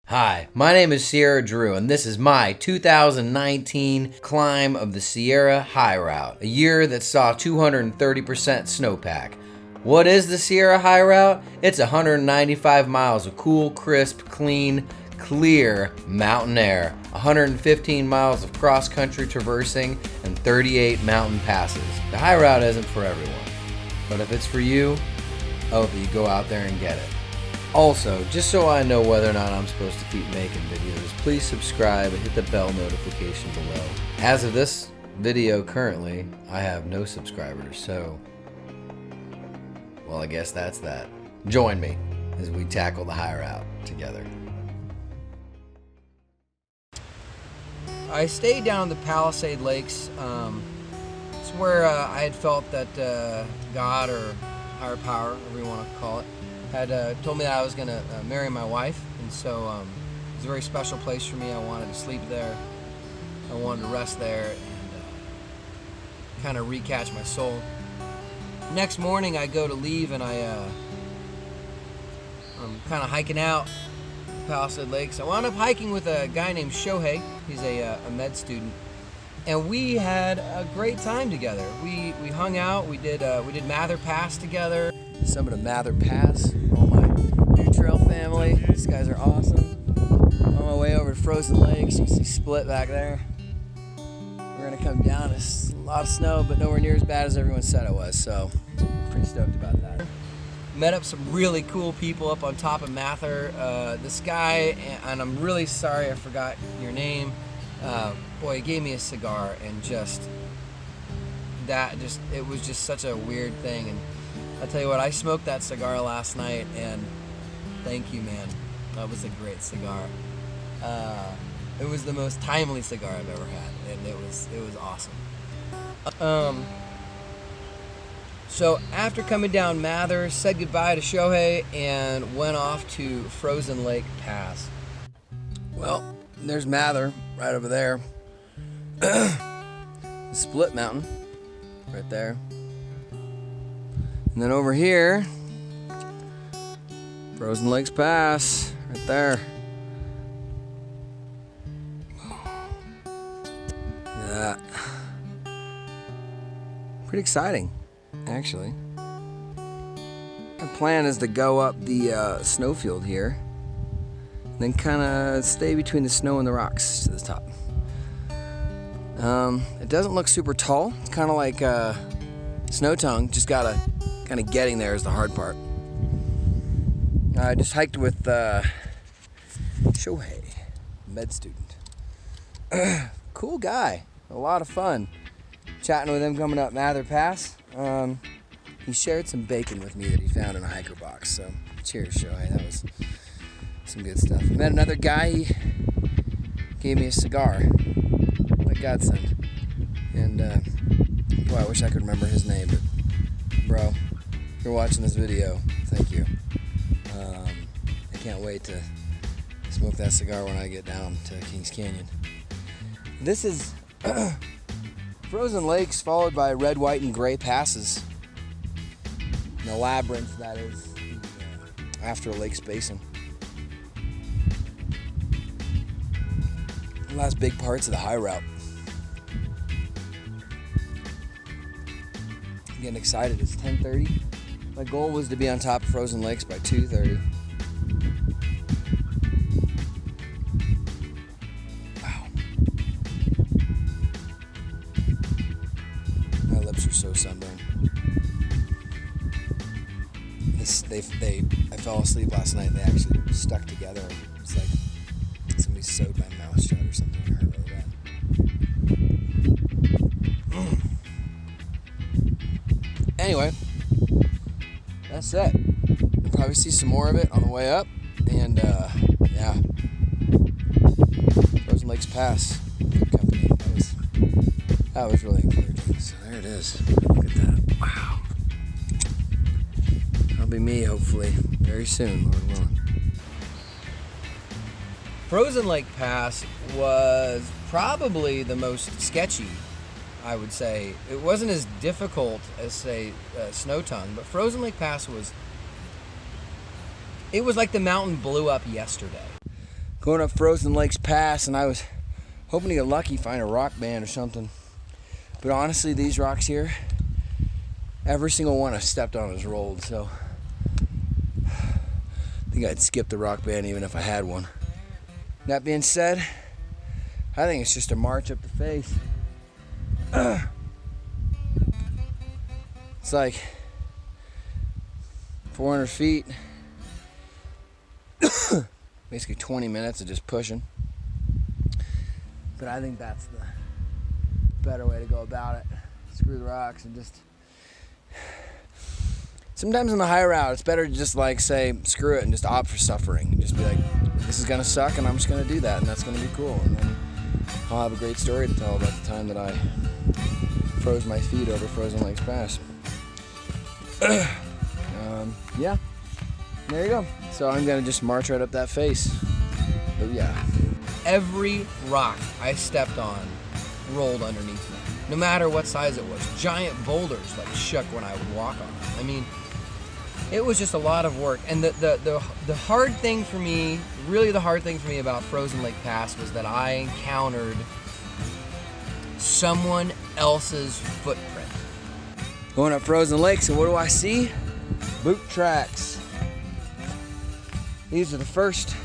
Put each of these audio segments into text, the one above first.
Hi, my name is Sierra Drew, and this is my 2019 climb of the Sierra High Route, a year that saw 230% snowpack. What is the Sierra High Route? It's 195 miles of cool, crisp, clean, clear mountain air, 115 miles of cross-country traversing, and 38 mountain passes. The High Route isn't for everyone, but if it's for you, I hope that you go out there and get it. Also, just so I know whether or not I'm supposed to keep making videos, please subscribe and hit the bell notification below. As of this video currently, I have no subscribers, so, well, I guess that's that. Join me as we tackle the high route together. I stayed down the Palisade Lakes. It's where I had felt that God or higher power, whatever you want to call it, had told me that I was going to marry my wife, and so it was a very special place for me. I wanted to sleep there, I wanted to rest there, and kind of recatch my soul. Next morning I go to leave, and I'm kind of hiking out Palisade Lakes. I wound up hiking with a guy named Shohei. He's a med student, and we had a great time together. We hung out, we did Mather Pass together. Summit of Mather Pass. All my New Trail family. These guys are awesome. On my way over to Frozen Lakes, you can see Split back there. We're gonna come down. It's a lot of snow, but nowhere near as bad as everyone said it was, so I'm pretty stoked about that. Met up some really cool people up on top of Mather. This guy, and I'm really sorry I forgot your name. Boy, he gave me a cigar, and it was just such a weird thing. And I'll tell you what, I smoked that cigar last night, and thank you, man. That was a great cigar. It was the most timely cigar I've ever had, and it was awesome. So after coming down Mather, said goodbye to Shohei and went off to Frozen Lake Pass. Well, there's Mather right over there. The Split Mountain right there. And then over here, Frozen Lakes Pass, right there. Look at that. Pretty exciting, actually. My plan is to go up the snowfield here, and then kind of stay between the snow and the rocks to the top. It doesn't look super tall. It's kind of like Snow Tongue, just gotta kind of getting there is the hard part. I just hiked with Shohei, med student. Cool guy, a lot of fun. Chatting with him coming up Mather Pass. He shared some bacon with me that he found in a hiker box, so cheers, Shohei. That was some good stuff. I met another guy, he gave me a cigar, my godson. And boy, I wish I could remember his name, but bro, if you're watching this video, thank you. I can't wait to smoke that cigar when I get down to Kings Canyon. This is Frozen Lakes followed by red, white, and gray passes. And the labyrinth that is after Lakes Basin. The last big parts of the high route. I'm getting excited. It's 10:30. My goal was to be on top of Frozen Lakes by 2:30. Wow. My lips are so sunburned. I fell asleep last night and they actually stuck together. It's like somebody sewed my mouth shut or something. It hurt really bad. Anyway, that's it. You'll probably see some more of it on the way up. And yeah, Frozen Lakes Pass, good company. That was really encouraging. So there it is. Look at that. Wow. That'll be me, hopefully, very soon, Lord willing. Frozen Lake Pass was probably the most sketchy, I would say. It wasn't as difficult as, say, Snow Tongue, but Frozen Lake Pass was like the mountain blew up yesterday. Going up Frozen Lakes Pass, and I was hoping to get lucky, find a rock band or something. But honestly, these rocks here, every single one I've stepped on is rolled, so I think I'd skip the rock band even if I had one. That being said, I think it's just a march up the face. It's like 400 feet. Basically 20 minutes of just pushing. But I think that's the better way to go about it. Screw the rocks and just... Sometimes on the high route, it's better to just like say, screw it and just opt for suffering. And just be like, this is gonna suck and I'm just gonna do that and that's gonna be cool. And then I'll have a great story to tell about the time that I froze my feet over Frozen Lakes Pass. Yeah, there you go. So I'm gonna just march right up that face. But yeah. Every rock I stepped on rolled underneath me. No matter what size it was. Giant boulders like shook when I would walk on them. I mean, it was just a lot of work. And the hard thing for me, really the hard thing for me about Frozen Lake Pass was that I encountered someone else's footprint. Going up Frozen Lakes, and what do I see? Boot tracks. These are the first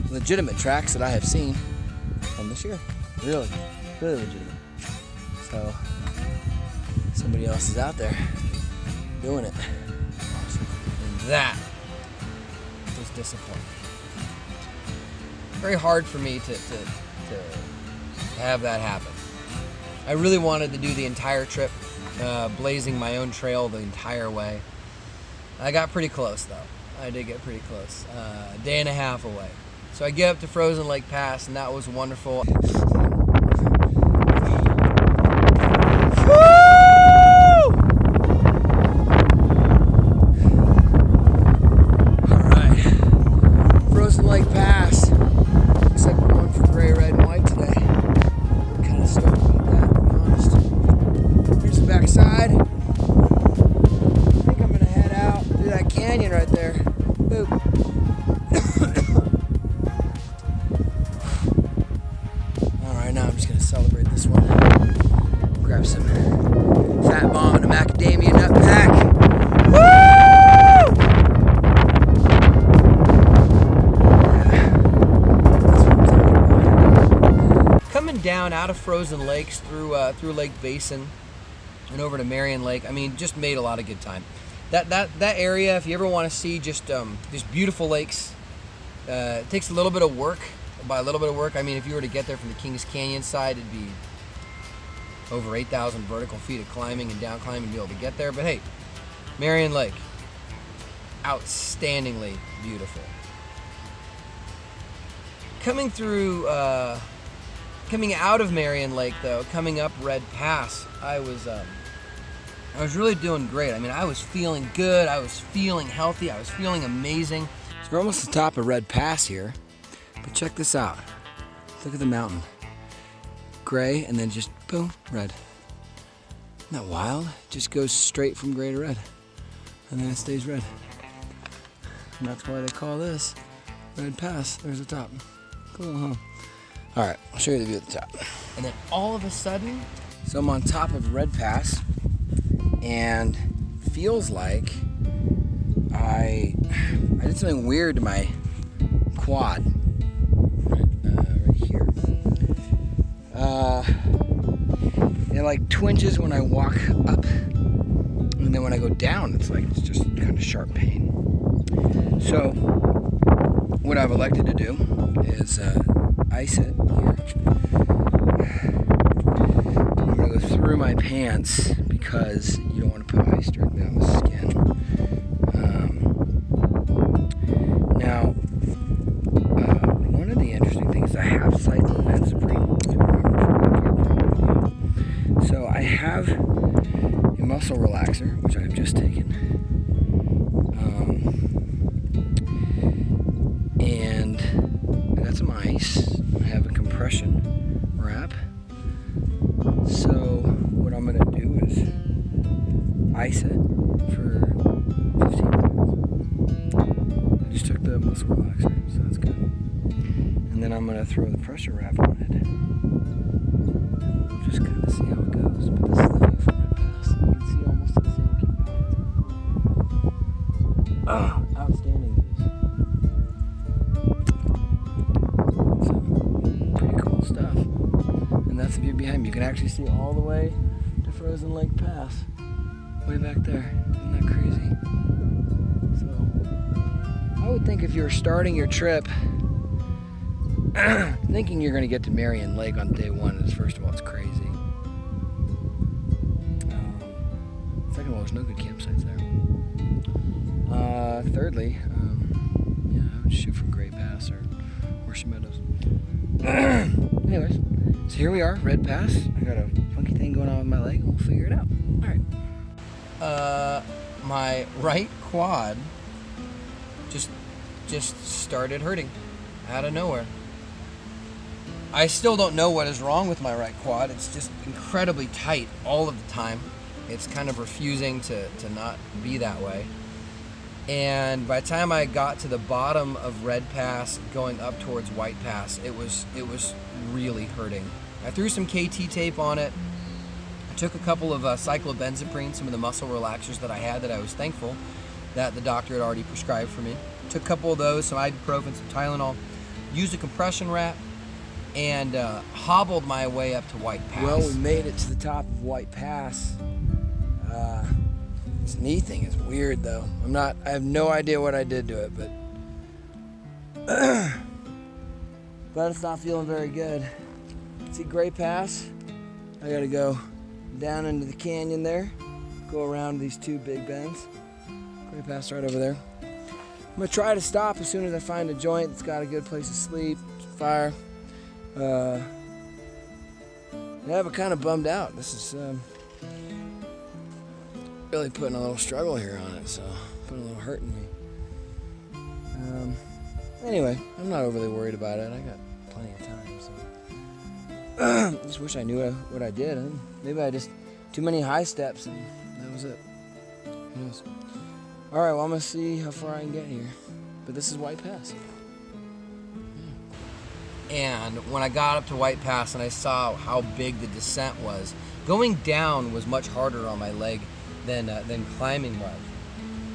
legitimate tracks that I have seen from this year. Really legitimate. So somebody else is out there doing it. Awesome. And that was disappointing. Very hard for me to have that happen. I really wanted to do the entire trip, blazing my own trail the entire way. I got pretty close though. I did get pretty close. A day and a half away. So I get up to Frozen Lake Pass, and that was wonderful. Down out of Frozen Lakes through Lake Basin and over to Marion Lake. I mean, just made a lot of good time. That area, if you ever want to see just beautiful lakes, it takes a little bit of work. By a little bit of work, I mean if you were to get there from the Kings Canyon side, it'd be over 8,000 vertical feet of climbing and down climbing to be able to get there. But hey, Marion Lake, outstandingly beautiful. Coming out of Marion Lake, though, coming up Red Pass, I was really doing great. I mean, I was feeling good. I was feeling healthy. I was feeling amazing. So we're almost at the top of Red Pass here, but check this out. Look at the mountain. Gray, and then just boom, red. Isn't that wild? It just goes straight from gray to red, and then it stays red. And that's why they call this Red Pass. There's the top. Cool, huh? All right, I'll show you the view at the top. And then all of a sudden, so I'm on top of Red Pass, and feels like I did something weird to my quad right here. It like twinges when I walk up, and then when I go down, it's just kind of sharp pain. So what I've elected to do is ice it here. I'm going to go through my pants because you don't want to put ice directly on the skin. Now, one of the interesting things, I have cyclobenzaprine. So I have a muscle relaxer, which I have just taken. And I got some ice. I have a compression wrap. So what I'm going to do is ice it for 15 minutes. I just took the muscle relaxer, so that's good. and then I'm gonna throw the pressure wrap on it. We'll just kind of see how it goes. But this is the view from Red Pass. You can see almost to the San Joaquin Mountains. Outstanding views. So, pretty cool stuff. And that's the view behind me. You can actually see all the way to Frozen Lake Pass. Way back there. Isn't that crazy? So, I would think if you were starting your trip thinking you're going to get to Marion Lake on day one is, first of all, it's crazy. Second of all, there's no good campsites there. Thirdly, yeah, I would shoot from Gray Pass or Meadows. Anyways, so here we are, Red Pass. I got a funky thing going on with my leg, and we'll figure it out. All right. My right quad just started hurting out of nowhere. I still don't know what is wrong with my right quad. It's just incredibly tight all of the time. It's kind of refusing to not be that way. And by the time I got to the bottom of Red Pass going up towards White Pass, it was really hurting. I threw some KT tape on it. I took a couple of cyclobenzaprine, some of the muscle relaxers that I had that I was thankful that the doctor had already prescribed for me. Took a couple of those, some ibuprofen, some Tylenol, used a compression wrap, and hobbled my way up to White Pass. Well, we made it to the top of White Pass. This knee thing is weird, though. I have no idea what I did to it, but glad it's not feeling very good. See Gray Pass? I gotta go down into the canyon there, go around these two big bends. Gray Pass right over there. I'm gonna try to stop as soon as I find a joint that's got a good place to sleep, fire. Yeah, but kind of bummed out. This is really putting a little struggle here on it, so putting a little hurt in me. Anyway, I'm not overly worried about it. I got plenty of time, so just wish I knew what I did. Maybe I just too many high steps, and that was it. Who knows? All right, well, I'm gonna see how far I can get here. But this is White Pass. And when I got up to White Pass and I saw how big the descent was, going down was much harder on my leg than climbing was.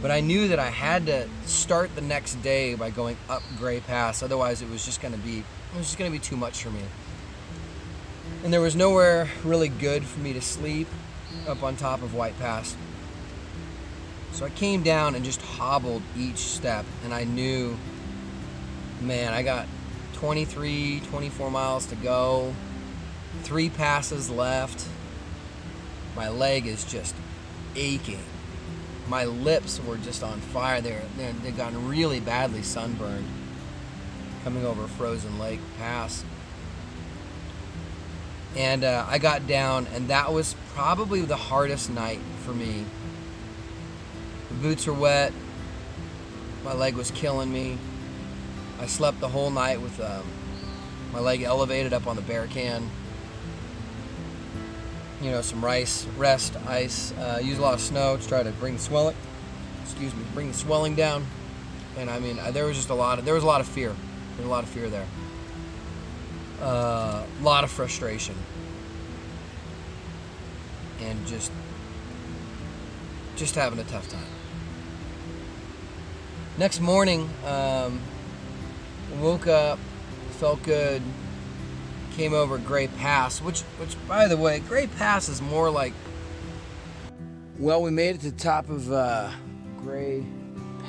But I knew that I had to start the next day by going up Gray Pass, otherwise it was just gonna be too much for me. And there was nowhere really good for me to sleep up on top of White Pass. So I came down and just hobbled each step, and I knew, man, I got 24 miles to go, 3 passes left. My leg is just aching. My lips were just on fire. They'd gotten really badly sunburned coming over Frozen Lake Pass. And I got down, and that was probably the hardest night for me. The boots were wet. My leg was killing me. I slept the whole night with my leg elevated up on the bear can. You know, some rest, ice. Use a lot of snow to try to bring the swelling down. And I mean, there was a lot of fear. There was a lot of fear there. A lot of frustration. And just having a tough time. Next morning, woke up, felt good, came over Gray Pass, which by the way, Gray Pass is more like... Well, we made it to the top of Gray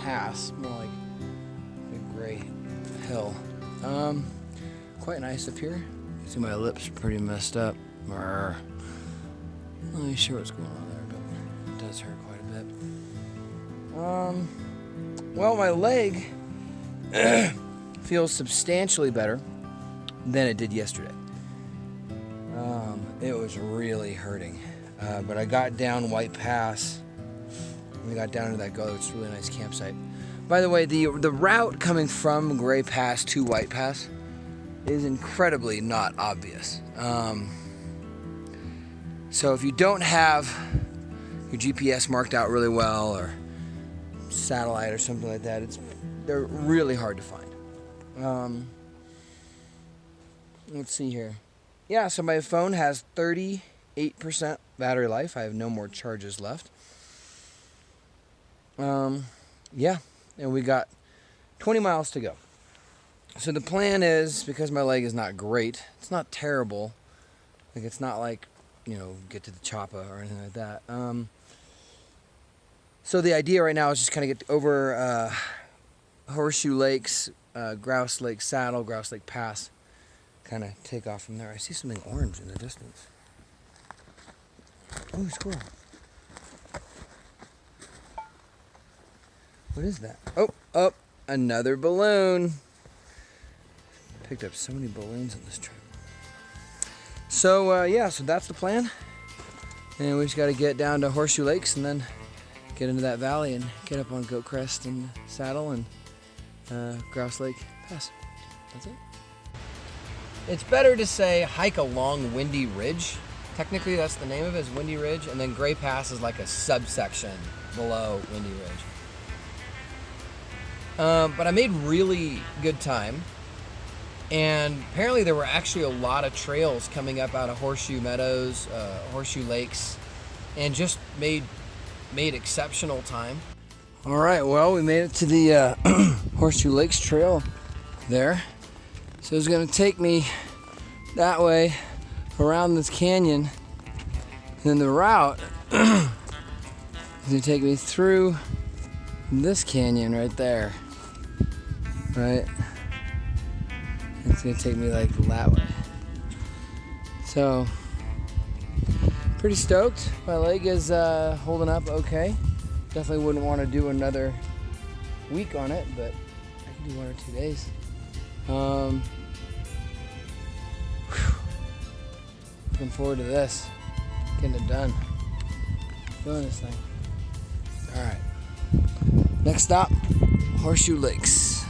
Pass, more like a Gray Hill. Quite nice up here. See, my lips are pretty messed up. Not really sure what's going on there, but it does hurt quite a bit. Well, my leg feels substantially better than it did yesterday. It was really hurting, but I got down White Pass. We got down to that go. It's a really nice campsite. By the way, the route coming from Gray Pass to White Pass is incredibly not obvious. So if you don't have your GPS marked out really well, or satellite or something like that, they're really hard to find. let's see here. Yeah, so my phone has 38% battery life. I have no more charges left. Yeah, and we got 20 miles to go. So the plan is, because my leg is not great, it's not terrible. Like, it's not like, get to the choppa or anything like that. So the idea right now is just kind of get over Horseshoe Lakes, Grouse Lake Saddle, Grouse Lake Pass, kind of take off from there. I see something orange in the distance. Oh, squirrel. What is that? Oh, another balloon. Picked up so many balloons on this trip. So, yeah, so that's the plan. And we just got to get down to Horseshoe Lakes and then get into that valley and get up on Goat Crest and Saddle and Grouse Lake Pass. That's it. It's better to say hike along Windy Ridge. Technically, that's the name of it, is Windy Ridge. And then Gray Pass is like a subsection below Windy Ridge. But I made really good time. And apparently there were actually a lot of trails coming up out of Horseshoe Meadows, Horseshoe Lakes, and just made exceptional time. All right, well, we made it to the Horseshoe Lakes trail there. So it's gonna take me that way around this canyon. And then the route is gonna take me through this canyon right there, right? It's gonna take me like that way. So, pretty stoked. My leg is holding up okay. Definitely wouldn't want to do another week on it, but I can do 1 or 2 days. Looking forward to this. Getting it done. Doing this thing. Alright. Next stop, Horseshoe Lakes.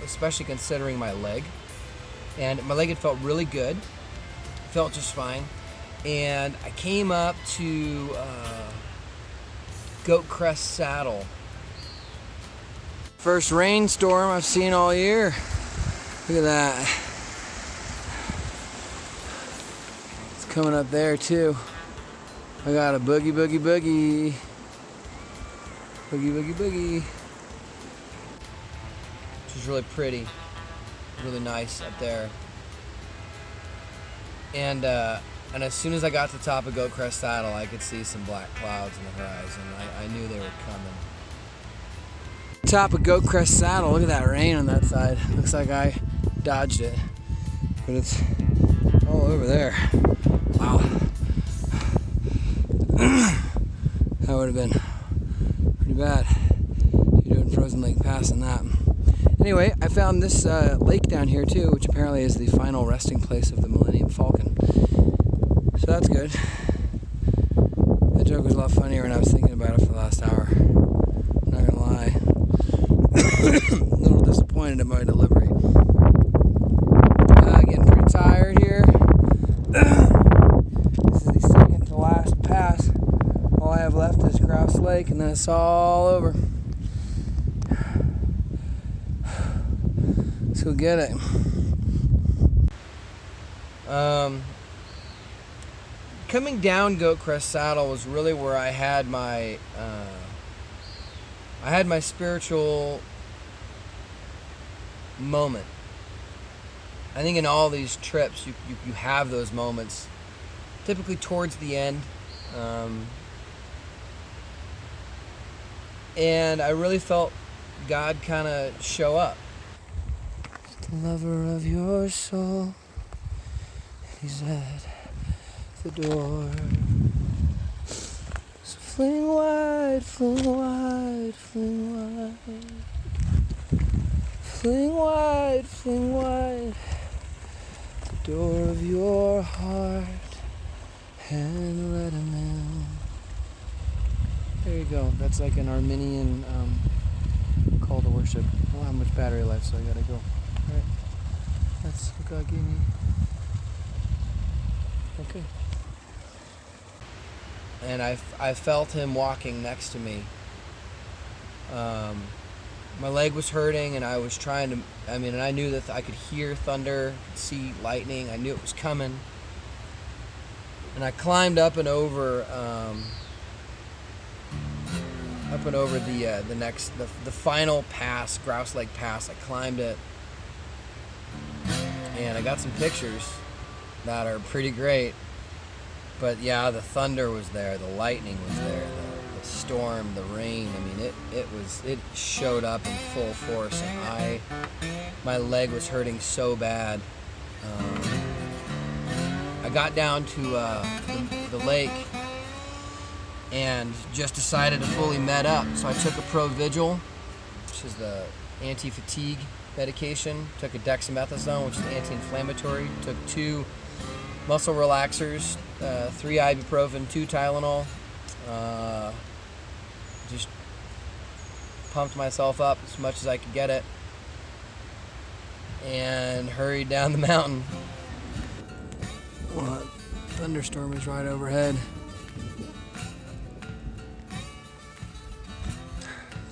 Especially considering my leg. And my leg had felt really good. Felt just fine. And I came up to Goat Crest Saddle. First rainstorm I've seen all year. Look at that. It's coming up there too. I got a boogie, boogie, boogie. Boogie, boogie, boogie. Which is really pretty. Really nice up there. And as soon as I got to the top of Goat Crest Saddle, I could see some black clouds in the horizon. I knew they were coming. Top of Goat Crest Saddle, look at that rain on that side. Looks like I dodged it, but it's all over there. Wow. That would have been pretty bad. You're doing Frozen Lake Pass and that. Anyway, I found this lake down here too, which apparently is the final resting place of the Millennium Falcon. So that's good. That joke was a lot funnier when I was thinking about it for the last hour. I'm not gonna lie. A little disappointed at my delivery. Getting pretty tired here. This is the second to last pass. All I have left is Grouse Lake, and then it's all over. Let's go get it. Coming down Goat Crest Saddle was really where I had my spiritual moment. I think in all these trips you have those moments, typically towards the end, and I really felt God kind of show up. The lover of your soul, he's at the door. So fling wide, fling wide, fling wide. Fling wide, fling wide the door of your heart and let him in. There you go. That's like an Armenian call to worship. I don't have much battery life, so I gotta go. Alright. That's what God gave me. Okay. And I felt him walking next to me. my leg was hurting, and I was trying to, and I knew that I could hear thunder, see lightning. I knew it was coming. And I climbed up and over the final pass, Grouse Lake Pass. I climbed it, and I got some pictures that are pretty great. But yeah, the thunder was there, the lightning was there, the storm, the rain. It showed up in full force, and my leg was hurting so bad. I got down to the lake and just decided to fully med up. So I took a Provigil, which is the anti-fatigue medication. Took a dexamethasone, which is anti-inflammatory. Took 2 muscle relaxers, 3 ibuprofen, 2 Tylenol. Just pumped myself up as much as I could get it, and hurried down the mountain. What? Thunderstorm is right overhead.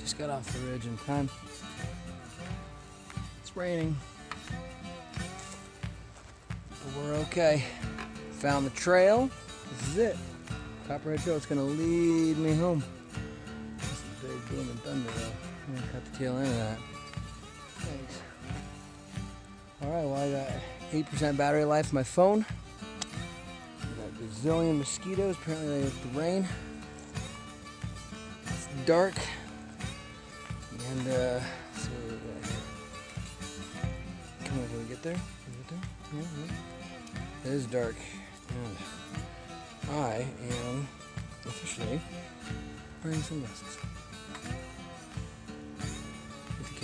Just got off the ridge in time. It's raining, but we're okay. Found the trail. This is it. Copperhead Trail. It's gonna lead me home. This is big booming thunder though. I'm gonna cut the tail end of that. Thanks. Alright, well I got 8% battery life on my phone. Got a gazillion mosquitoes. Apparently they like the rain. It's dark. And let's see what we got here. Come on, can we get there? Can we get there? Yeah. It is dark. And I am officially wearing sunglasses. 50K.